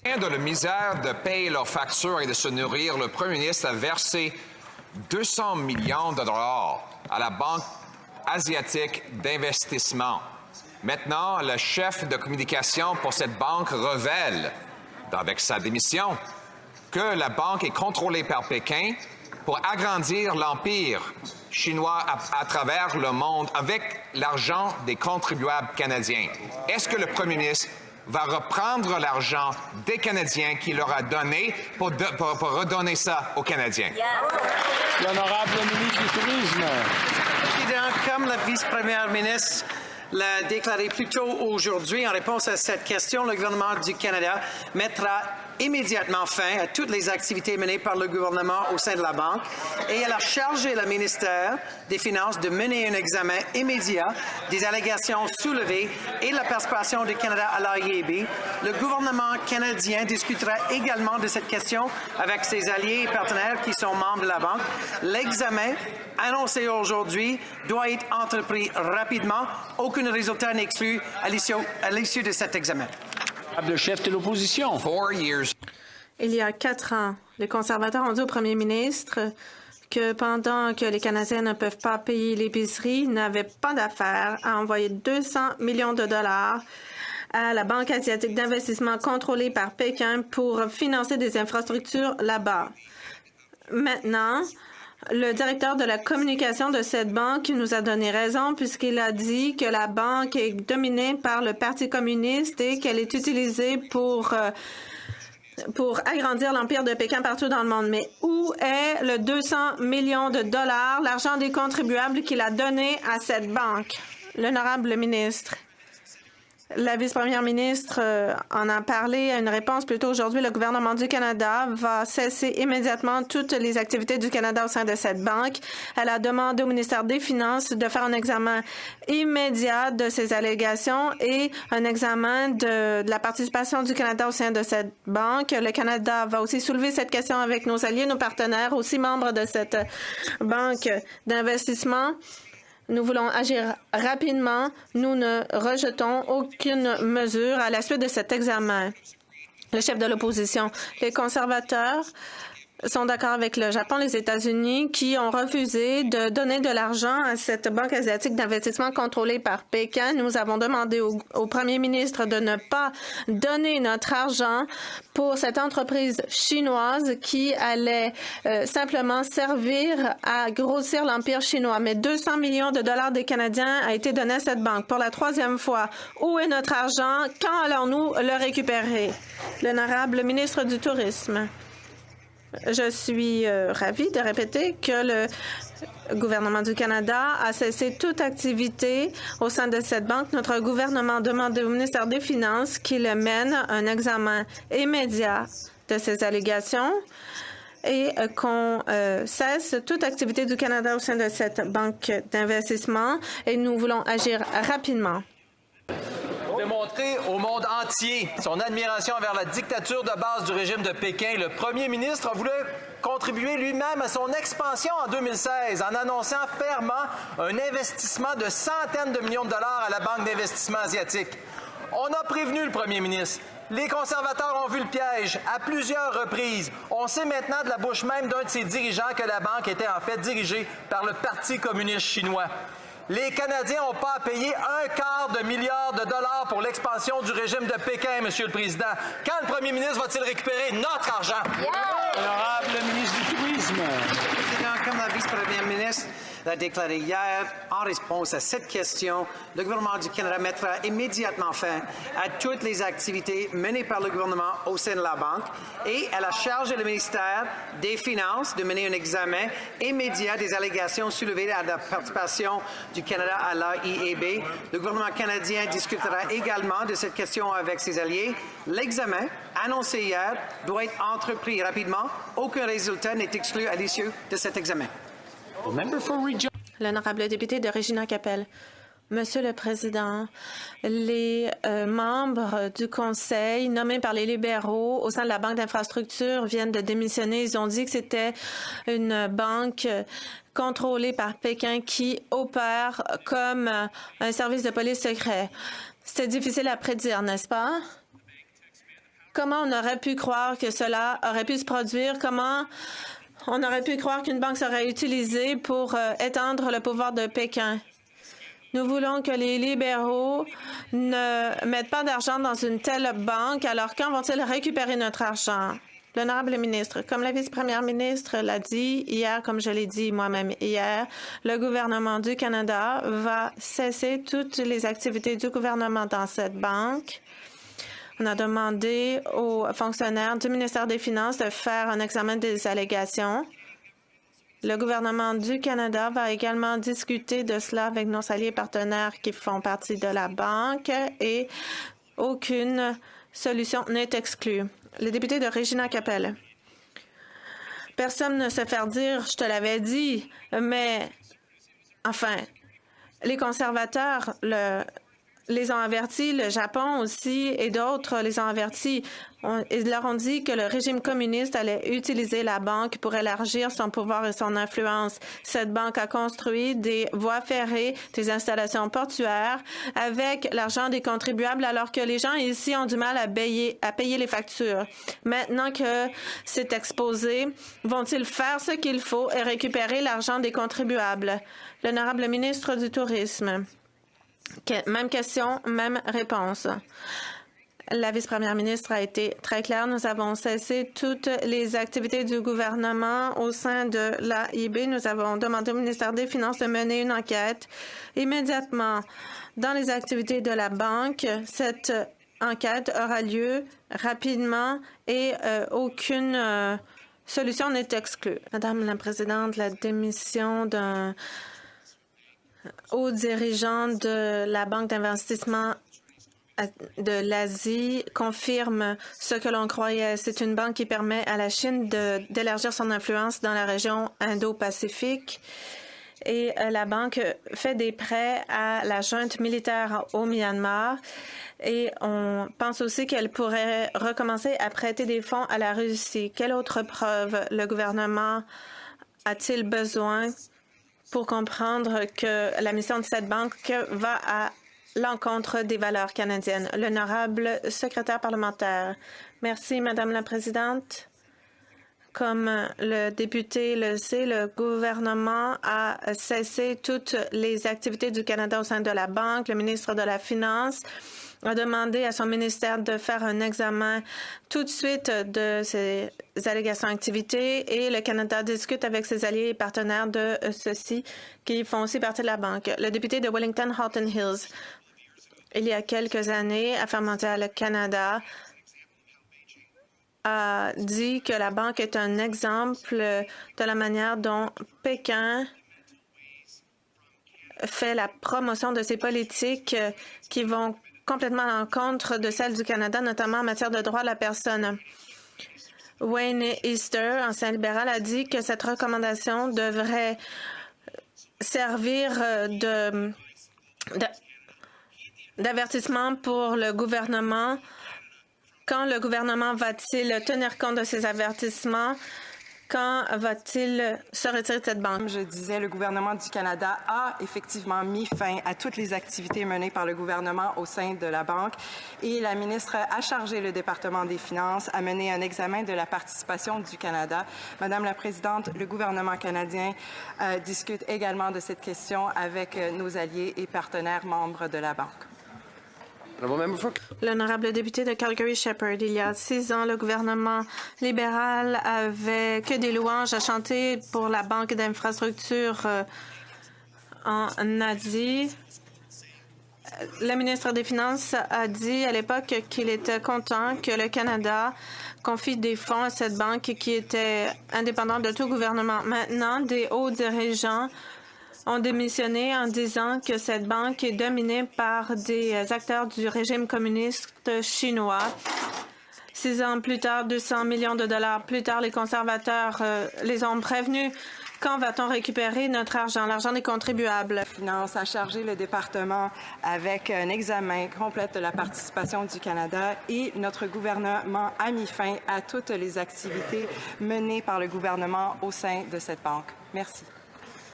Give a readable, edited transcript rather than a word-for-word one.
De la misère de payer leurs factures et de se nourrir, le premier ministre a versé 200 millions de dollars à la Banque asiatique d'investissement. Maintenant, le chef de communication pour cette banque révèle, avec sa démission, que la banque est contrôlée par Pékin pour agrandir l'empire chinois à travers le monde avec l'argent des contribuables canadiens. Est-ce que le premier ministre va reprendre l'argent des Canadiens qu'il leur a donné pour redonner ça aux Canadiens? L'honorable ministre du Tourisme. Président, comme la vice-première ministre l'a déclaré plus tôt aujourd'hui, en réponse à cette question, le gouvernement du Canada mettra immédiatement fin à toutes les activités menées par le gouvernement au sein de la Banque et elle a chargé le ministère des Finances de mener un examen immédiat des allégations soulevées et de la participation du Canada à l'AIEB. Le gouvernement canadien discutera également de cette question avec ses alliés et partenaires qui sont membres de la Banque. L'examen annoncé aujourd'hui doit être entrepris rapidement. Aucun résultat n'est exclu à l'issue de cet examen. Le chef de l'opposition. Il y a 4 ans, les conservateurs ont dit au premier ministre que pendant que les Canadiens ne peuvent pas payer l'épicerie, ils n'avaient pas d'affaires à envoyer 200 millions de dollars à la Banque asiatique d'investissement contrôlée par Pékin pour financer des infrastructures là-bas. Maintenant, le directeur de la communication de cette banque nous a donné raison puisqu'il a dit que la banque est dominée par le Parti communiste et qu'elle est utilisée pour agrandir l'empire de Pékin partout dans le monde. Mais où est le 200 millions de dollars, l'argent des contribuables qu'il a donné à cette banque? L'honorable ministre. La vice-première ministre en a parlé à une réponse plus tôt aujourd'hui. Le gouvernement du Canada va cesser immédiatement toutes les activités du Canada au sein de cette banque. Elle a demandé au ministère des Finances de faire un examen immédiat de ces allégations et un examen de la participation du Canada au sein de cette banque. Le Canada va aussi soulever cette question avec nos alliés, nos partenaires, aussi membres de cette banque d'investissement. Nous voulons agir rapidement. Nous ne rejetons aucune mesure à la suite de cet examen. Le chef de l'opposition, les conservateurs sont d'accord avec le Japon, les États-Unis, qui ont refusé de donner de l'argent à cette banque asiatique d'investissement contrôlée par Pékin. Nous avons demandé au premier ministre de ne pas donner notre argent pour cette entreprise chinoise qui allait simplement servir à grossir l'empire chinois. Mais 200 millions de dollars des Canadiens a été donné à cette banque. Pour la 3e fois, où est notre argent? Quand allons-nous le récupérer? L'honorable ministre du Tourisme. Je suis ravie de répéter que le gouvernement du Canada a cessé toute activité au sein de cette banque. Notre gouvernement demande au ministère des Finances qu'il mène un examen immédiat de ces allégations et qu'on cesse toute activité du Canada au sein de cette banque d'investissement et nous voulons agir rapidement. Démontrer au monde entier son admiration envers la dictature de base du régime de Pékin, le premier ministre a voulu contribuer lui-même à son expansion en 2016 en annonçant fermement un investissement de centaines de millions de dollars à la Banque d'investissement asiatique. On a prévenu le premier ministre. Les conservateurs ont vu le piège à plusieurs reprises. On sait maintenant de la bouche même d'un de ses dirigeants que la banque était en fait dirigée par le Parti communiste chinois. Les Canadiens n'ont pas à payer $250 million pour l'expansion du régime de Pékin, Monsieur le Président. Quand le premier ministre va-t-il récupérer notre argent? Honorable ministre du Tourisme. Président, comme la vice-première ministre l'a déclaré hier, en réponse à cette question, le gouvernement du Canada mettra immédiatement fin à toutes les activités menées par le gouvernement au sein de la Banque et elle a chargé le ministère des Finances de mener un examen immédiat des allégations soulevées à la participation du Canada à l'AIEB. Le gouvernement canadien discutera également de cette question avec ses alliés. L'examen, annoncé hier, doit être entrepris rapidement. Aucun résultat n'est exclu à l'issue de cet examen. L'honorable député de Regina-Capelle. Monsieur le Président, les membres du Conseil nommés par les libéraux au sein de la Banque d'infrastructure viennent de démissionner. Ils ont dit que c'était une banque contrôlée par Pékin qui opère comme un service de police secret. C'est difficile à prédire, n'est-ce pas? Comment on aurait pu croire que cela aurait pu se produire? Comment on aurait pu croire qu'une banque serait utilisée pour étendre le pouvoir de Pékin? Nous voulons que les libéraux ne mettent pas d'argent dans une telle banque. Alors, quand vont-ils récupérer notre argent? L'honorable ministre, comme la vice-première ministre l'a dit hier, comme je l'ai dit moi-même hier, le gouvernement du Canada va cesser toutes les activités du gouvernement dans cette banque. On a demandé aux fonctionnaires du ministère des Finances de faire un examen des allégations. Le gouvernement du Canada va également discuter de cela avec nos alliés partenaires qui font partie de la banque et aucune solution n'est exclue. Le député de Regina Capel. Personne ne se fait dire, je te l'avais dit, mais enfin, les conservateurs les ont avertis, le Japon aussi et d'autres les ont avertis. Ils leur ont dit que le régime communiste allait utiliser la banque pour élargir son pouvoir et son influence. Cette banque a construit des voies ferrées, des installations portuaires avec l'argent des contribuables alors que les gens ici ont du mal à payer les factures. Maintenant que c'est exposé, vont-ils faire ce qu'il faut et récupérer l'argent des contribuables? L'honorable ministre du Tourisme. Même question, même réponse. La vice-première ministre a été très claire. Nous avons cessé toutes les activités du gouvernement au sein de l'AIB. Nous avons demandé au ministère des Finances de mener une enquête immédiatement dans les activités de la banque. Cette enquête aura lieu rapidement et aucune solution n'est exclue. Madame la Présidente, la démission d'un haut dirigeant de la Banque d'investissement de l'Asie confirme ce que l'on croyait. C'est une banque qui permet à la Chine d'élargir son influence dans la région Indo-Pacifique. Et la banque fait des prêts à la junte militaire au Myanmar. Et on pense aussi qu'elle pourrait recommencer à prêter des fonds à la Russie. Quelle autre preuve le gouvernement a-t-il besoin pour comprendre que la mission de cette banque va à l'encontre des valeurs canadiennes? L'honorable secrétaire parlementaire. Merci, Madame la Présidente. Comme le député le sait, le gouvernement a cessé toutes les activités du Canada au sein de la banque. Le ministre de la Finance a demandé à son ministère de faire un examen tout de suite de ces allégations d'activité et le Canada discute avec ses alliés et partenaires de ceux-ci qui font aussi partie de la banque. Le député de Wellington-Halton Hills, il y a quelques années, Affaires mondiales Canada a dit que la banque est un exemple de la manière dont Pékin fait la promotion de ses politiques qui vont complètement à l'encontre de celles du Canada, notamment en matière de droits de la personne. Wayne Easter, ancien libéral, a dit que cette recommandation devrait servir d'avertissement pour le gouvernement. Quand le gouvernement va-t-il tenir compte de ces avertissements? Quand va-t-il se retirer de cette banque? Comme je disais, le gouvernement du Canada a effectivement mis fin à toutes les activités menées par le gouvernement au sein de la banque et la ministre a chargé le département des Finances à mener un examen de la participation du Canada. Madame la Présidente, le gouvernement canadien discute également de cette question avec nos alliés et partenaires membres de la banque. L'honorable député de Calgary-Shepherd, il y a 6 ans, le gouvernement libéral avait que des louanges à chanter pour la Banque d'infrastructure en Asie. Le ministre des Finances a dit à l'époque qu'il était content que le Canada confie des fonds à cette banque qui était indépendante de tout gouvernement. Maintenant, des hauts dirigeants ont démissionné en disant que cette banque est dominée par des acteurs du régime communiste chinois. 6 ans plus tard, 200 millions de dollars plus tard, les conservateurs les ont prévenus. Quand va-t-on récupérer notre argent, l'argent des contribuables? La Finance a chargé le département avec un examen complet de la participation du Canada et notre gouvernement a mis fin à toutes les activités menées par le gouvernement au sein de cette banque. Merci.